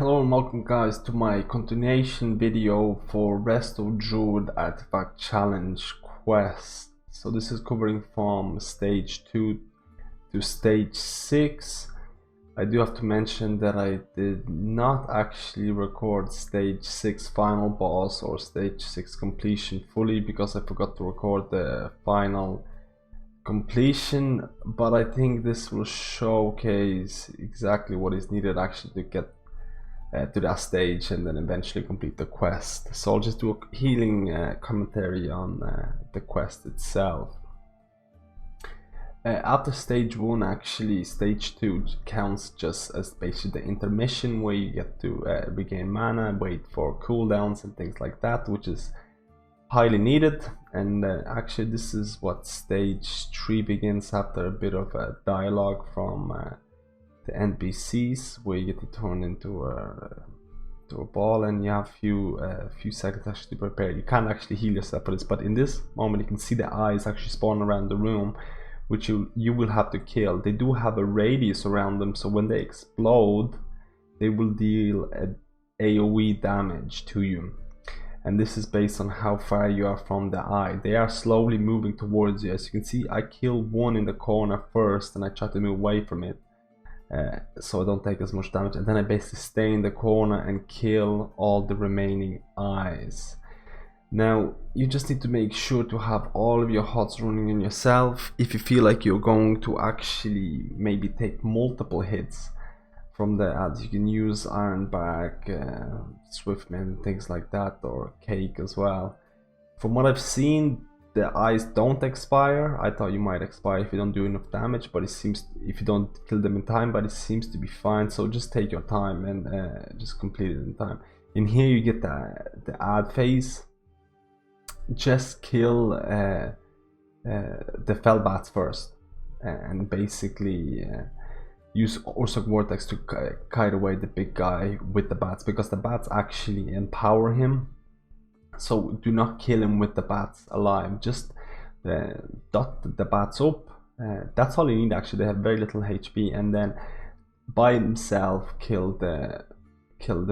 Hello and welcome guys to my continuation video for Resto Druid Artifact Challenge quest. So this is covering from stage 2 to stage 6. I do have to mention that I did not actually record stage 6 final boss or stage 6 completion fully because I forgot to record the final completion, but I think this will showcase exactly what is needed actually to get to that stage and then eventually complete the quest. So I'll just do a healing commentary on the quest itself. After stage 1, actually stage 2 counts just as basically the intermission where you get to regain mana, wait for cooldowns and things like that, which is highly needed. And actually this is what stage 3 begins after a bit of a dialogue from the NPCs, where you get to turn into a ball and you have few seconds actually to prepare. You can't actually heal yourself for this, but in this moment you can see the eyes actually spawn around the room, which you will have to kill. They do have a radius around them, so when they explode they will deal AoE damage to you, and this is based on how far you are from the eye. They are slowly moving towards you. As you can see, I kill one in the corner first and I try to move away from it so I don't take as much damage, and then I basically stay in the corner and kill all the remaining eyes. Now you just need to make sure to have all of your HOTS running in yourself. If you feel like you're going to actually maybe take multiple hits from the ads, you can use Ironbark, Swiftman, things like that, or Cake as well. From what I've seen, the eyes don't expire. I thought you might expire if you don't do enough damage, but it seems if you don't kill them in time, but it seems to be fine. So just take your time and just complete it in time. In here you get the ad phase. Just kill the Fellbats first and basically use Ursak Vortex to kite away the big guy with the bats, because the bats actually empower him. So do not kill him with the bats alive, just dot the bats up. That's all you need actually. They have very little HP, and then by himself kill the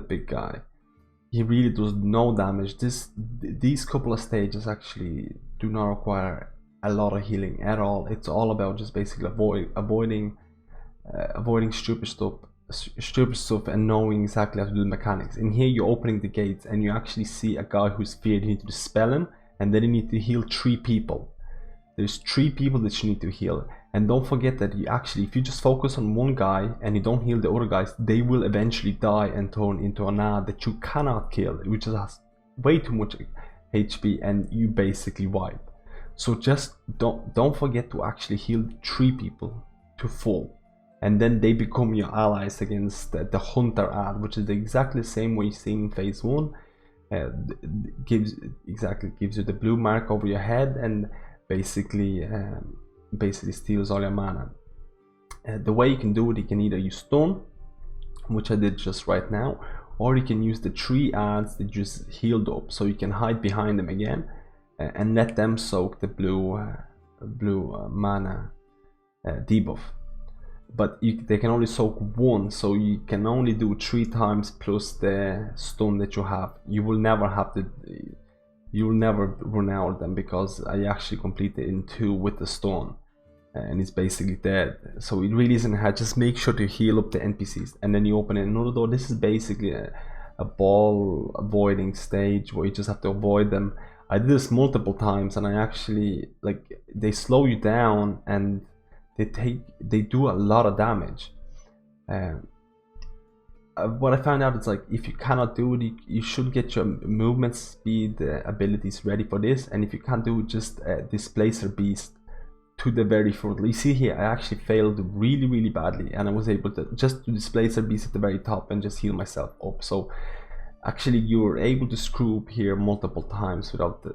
big guy. He really does no damage. These couple of stages actually do not require a lot of healing at all. It's all about just basically avoiding stupid stuff and knowing exactly how to do the mechanics. In here you're opening the gates and you actually see a guy who's feared. You need to dispel him, and then you need to heal 3 people. There's 3 people that you need to heal, and don't forget that if you just focus on one guy and you don't heal the other guys, they will eventually die and turn into an ad that you cannot kill, which has way too much HP, and you basically wipe. So just don't forget to actually heal 3 people to full, and then they become your allies against the hunter ad, which is exactly the same way you see in phase 1. Gives you the blue mark over your head and basically steals all your mana. The way you can do it, you can either use stun, which I did just right now, or you can use the 3 ads that just healed up, so you can hide behind them again and let them soak the blue mana debuff. But they can only soak 1, so you can only do 3 times plus the stun that you have. You will never run out of them, because I actually completed in 2 with the stun and it's basically dead. So it really isn't hard. Just make sure to heal up the NPCs, and then you open another door. This is basically a ball avoiding stage where you just have to avoid them. I did this multiple times, and I actually, like, they slow you down and they do a lot of damage. What I found out is, like, if you cannot do it, you should get your movement speed abilities ready for this, and if you can't do it, just Displacer Beast to the very front. You see here, I actually failed really badly, and I was able to just do Displacer Beast at the very top and just heal myself up. So actually you're able to screw up here multiple times without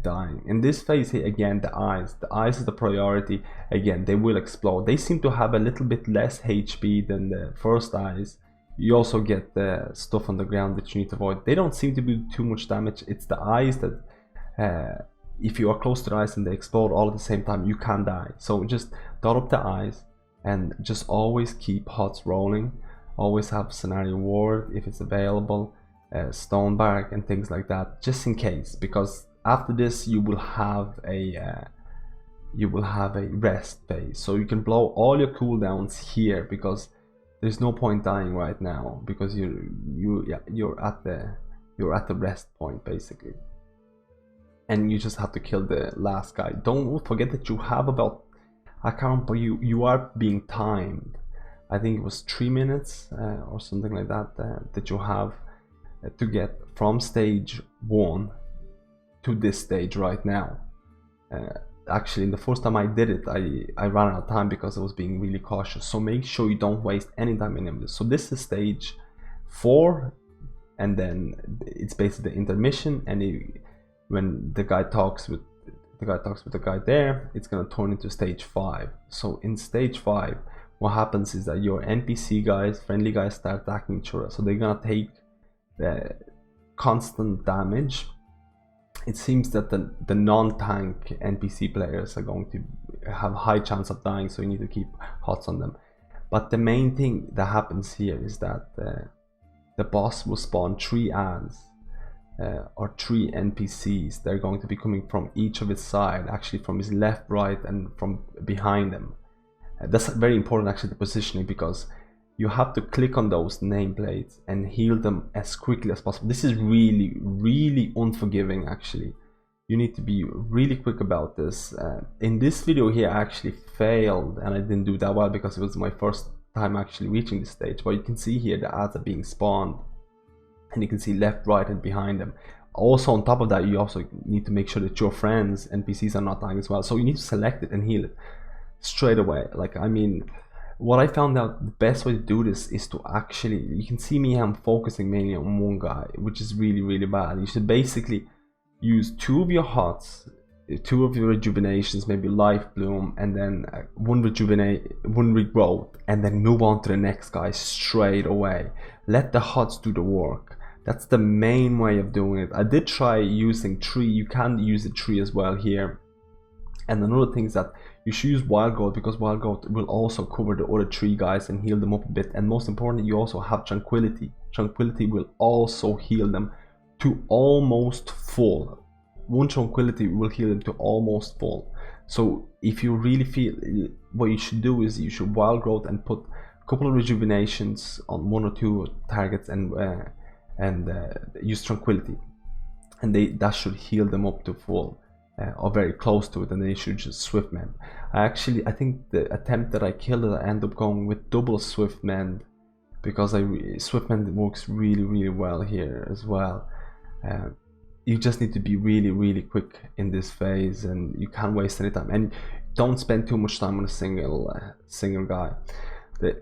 dying. In this phase here, again, the eyes is the priority. Again, they will explode. They seem to have a little bit less HP than the first eyes. You also get the stuff on the ground that you need to avoid. They don't seem to do too much damage. It's the eyes that if you are close to the eyes and they explode all at the same time, you can die. So just dot up the eyes and just always keep HOTS rolling. Always have scenario ward if it's available, stone bark and things like that, just in case, because after this you will have a rest phase, so you can blow all your cooldowns here, because there's no point dying right now, because you're at the rest point basically, and you just have to kill the last guy. Don't forget that you have about, I can't remember, you are being timed. I think it was 3 minutes or something like that that you have to get from stage 1 to this stage right now. Actually, the first time I did it, I ran out of time because I was being really cautious. So make sure you don't waste any time in this. So this is stage 4, and then it's basically the intermission. And when the guy talks with the guy there, it's gonna turn into stage 5. So in stage 5, what happens is that your NPC guys, friendly guys, start attacking each other. So they're gonna take the constant damage. It seems that the non-tank NPC players are going to have high chance of dying, so you need to keep HOTS on them. But the main thing that happens here is that the boss will spawn 3 ads or 3 NPCs. They're going to be coming from each of his side, actually from his left, right, and from behind him. That's very important, actually, the positioning, because you have to click on those nameplates and heal them as quickly as possible. This is really, really unforgiving, actually. You need to be really quick about this. In this video here, I actually failed, and I didn't do that well because it was my first time actually reaching this stage. But you can see here the ads are being spawned, and you can see left, right, and behind them. Also, on top of that, you also need to make sure that your friends, NPCs, are not dying as well. So you need to select it and heal it straight away. Like, I mean, what I found out, the best way to do this is to actually, you can see me, I'm focusing mainly on one guy, which is really, really bad. You should basically use 2 of your HOTS, 2 of your rejuvenations, maybe life bloom, and then 1 regrowth, and then move on to the next guy straight away. Let the HOTS do the work. That's the main way of doing it. I did try using 3. You can use the 3 as well here. And another thing is that you should use Wild Growth, because Wild Growth will also cover the other 3 guys and heal them up a bit. And most importantly, you also have Tranquility. Tranquility will also heal them to almost full. 1 Tranquility will heal them to almost full. So if you really feel, what you should do is you should Wild Growth and put a couple of rejuvenations on 1 or 2 targets and use Tranquility, and that should heal them up to full. Or very close to it, and then you should just Swift Mend. I think the attempt that I killed, I end up going with double Swift Mend, because Swift Mend works really, really well here as well. You just need to be really, really quick in this phase, and you can't waste any time, and don't spend too much time on a single guy.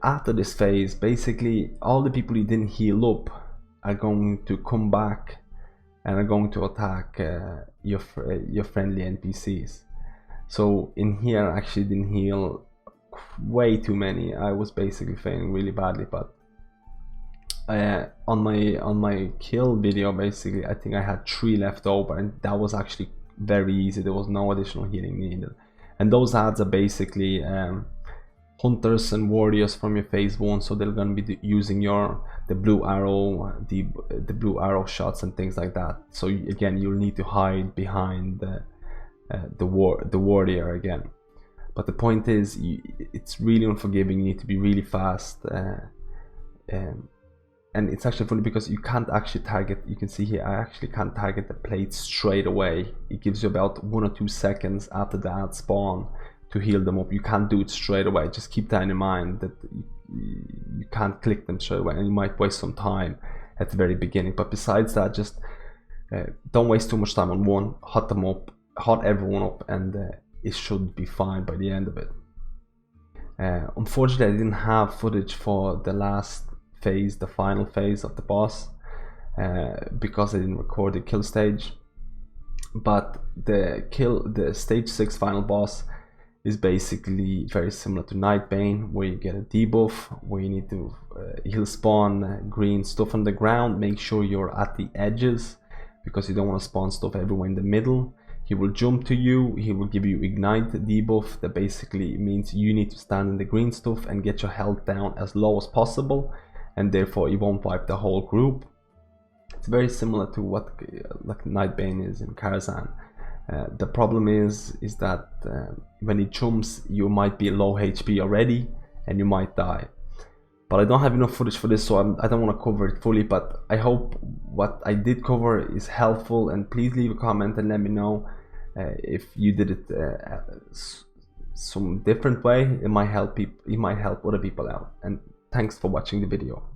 After this phase, basically all the people you didn't heal up are going to come back and are going to attack your friendly NPCs. So in here, I actually didn't heal way too many. I was basically failing really badly, but on my kill video, basically I think I had 3 left over, and that was actually very easy. There was no additional healing needed. And those ads are basically hunters and warriors from your phase 1, so they're going to be using the blue arrow, the blue arrow shots and things like that. So again, you'll need to hide behind the warrior again. But the point is, it's really unforgiving. You need to be really fast, and it's actually funny because you can't actually target. You can see here, I actually can't target the plate straight away. It gives you about 1 or 2 seconds after the ad spawn to heal them up. You can't do it straight away. Just keep that in mind, that you can't click them straight away, and you might waste some time at the very beginning. But besides that, just don't waste too much time on one. Hot them up, hot everyone up, and it should be fine by the end of it. Unfortunately, I didn't have footage for the last phase, the final phase of the boss, because I didn't record the kill stage. But the stage 6 final boss is basically very similar to Nightbane, where you get a debuff, where you need to he'll spawn green stuff on the ground. Make sure you're at the edges, because you don't want to spawn stuff everywhere in the middle. He will jump to you, he will give you ignite debuff. That basically means you need to stand in the green stuff and get your health down as low as possible, and therefore it won't wipe the whole group. It's very similar to what like Nightbane is in Karazhan. The problem is that when it jumps, you might be low HP already and you might die. But I don't have enough footage for this, so I don't want to cover it fully, but I hope what I did cover is helpful, and please leave a comment and let me know if you did it some different way. It might help people, it might help other people out. And thanks for watching the video.